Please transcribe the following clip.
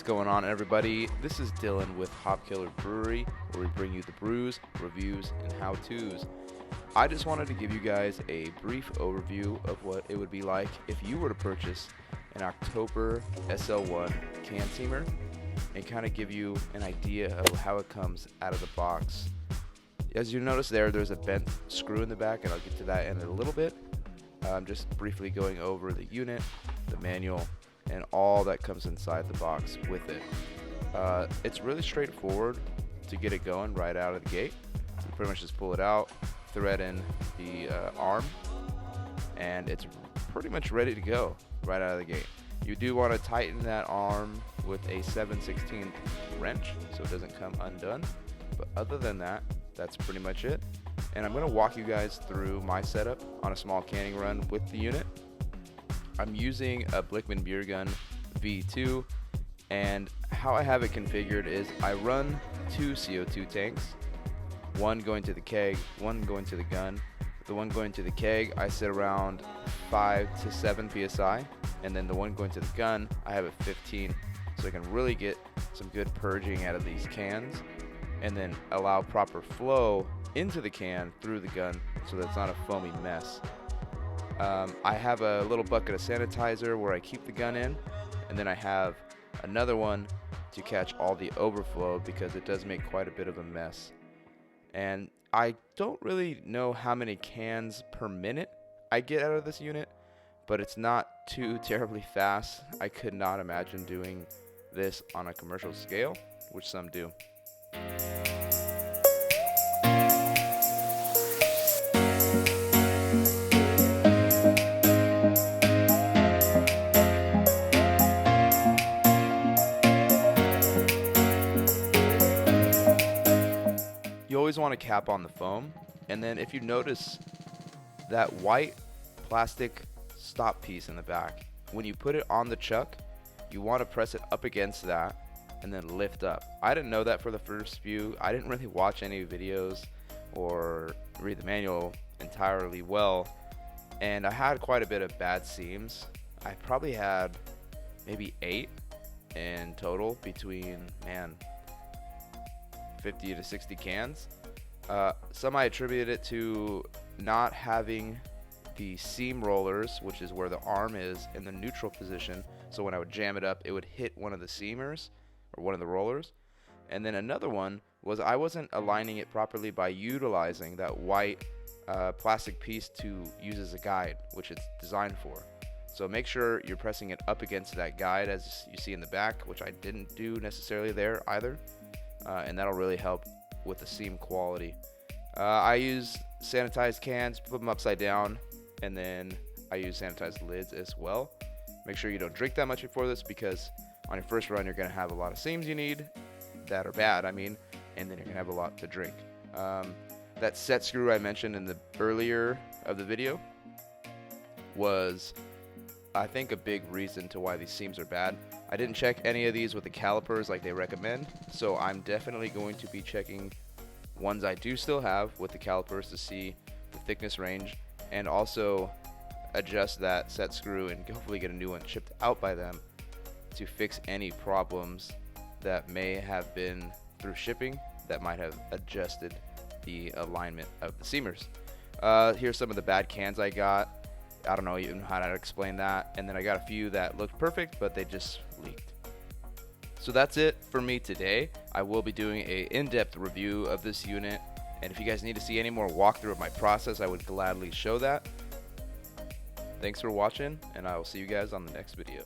going on, everybody? This is Dylan with Hop Killer Brewery, where we bring you the brews, reviews, and how-tos. I just wanted to give you guys a brief overview of what it would be like if you were to purchase an Oktober SL1 can seamer and kind of give you an idea of how it comes out of the box. As you notice there's a bent screw in the back, and I'll get to that in a little bit. I'm just briefly going over the unit, the manual, and all that comes inside the box with it. It's really straightforward to get it going right out of the gate. You pretty much just pull it out, thread in the arm, and it's pretty much ready to go right out of the gate. You do want to tighten that arm with a 7/16 wrench so it doesn't come undone, but other than that, that's pretty much it. And I'm going to walk you guys through my setup on a small canning run with the unit. I'm using a Blickman Beer Gun V2, and how I have it configured is I run two CO2 tanks, one going to the keg, one going to the gun. The one going to the keg, I set around 5 to 7 psi, and then the one going to the gun, I have it 15, so I can really get some good purging out of these cans, and then allow proper flow into the can through the gun so that it's not a foamy mess. I have a little bucket of sanitizer where I keep the gun in, and then I have another one to catch all the overflow because it does make quite a bit of a mess. And I don't really know how many cans per minute I get out of this unit, but it's not too terribly fast. I could not imagine doing this on a commercial scale, which some do. You always want a cap on the foam, and then if you notice that white plastic stop piece in the back, when you put it on the chuck, you want to press it up against that and then lift up. I didn't know that for the first few. I didn't really watch any videos or read the manual entirely well, and I had quite a bit of bad seams. I probably had maybe 8 in total between 50 to 60 cans. Some I attributed it to not having the seam rollers, which is where the arm is, in the neutral position, so when I would jam it up it would hit one of the seamers or one of the rollers. And then another one was I wasn't aligning it properly by utilizing that white plastic piece to use as a guide, which it's designed for. So make sure you're pressing it up against that guide as you see in the back, which I didn't do necessarily there either. And that'll really help with the seam quality. I use sanitized cans, put them upside down, and then I use sanitized lids as well. Make sure you don't drink that much before this, because on your first run you're going to have a lot of seams you need that are bad, and then you're going to have a lot to drink. That set screw I mentioned in the earlier of the video was, I think, a big reason to why these seams are bad. I didn't check any of these with the calipers like they recommend, so I'm definitely going to be checking ones I do still have with the calipers to see the thickness range, and also adjust that set screw and hopefully get a new one shipped out by them to fix any problems that may have been through shipping that might have adjusted the alignment of the seamers. Here's some of the bad cans I got. I don't know even how to explain that. And then I got a few that looked perfect, but they just leaked. So that's it for me today. I will be doing a in-depth review of this unit, and if you guys need to see any more walkthrough of my process, I would gladly show that. Thanks for watching, and I will see you guys on the next video.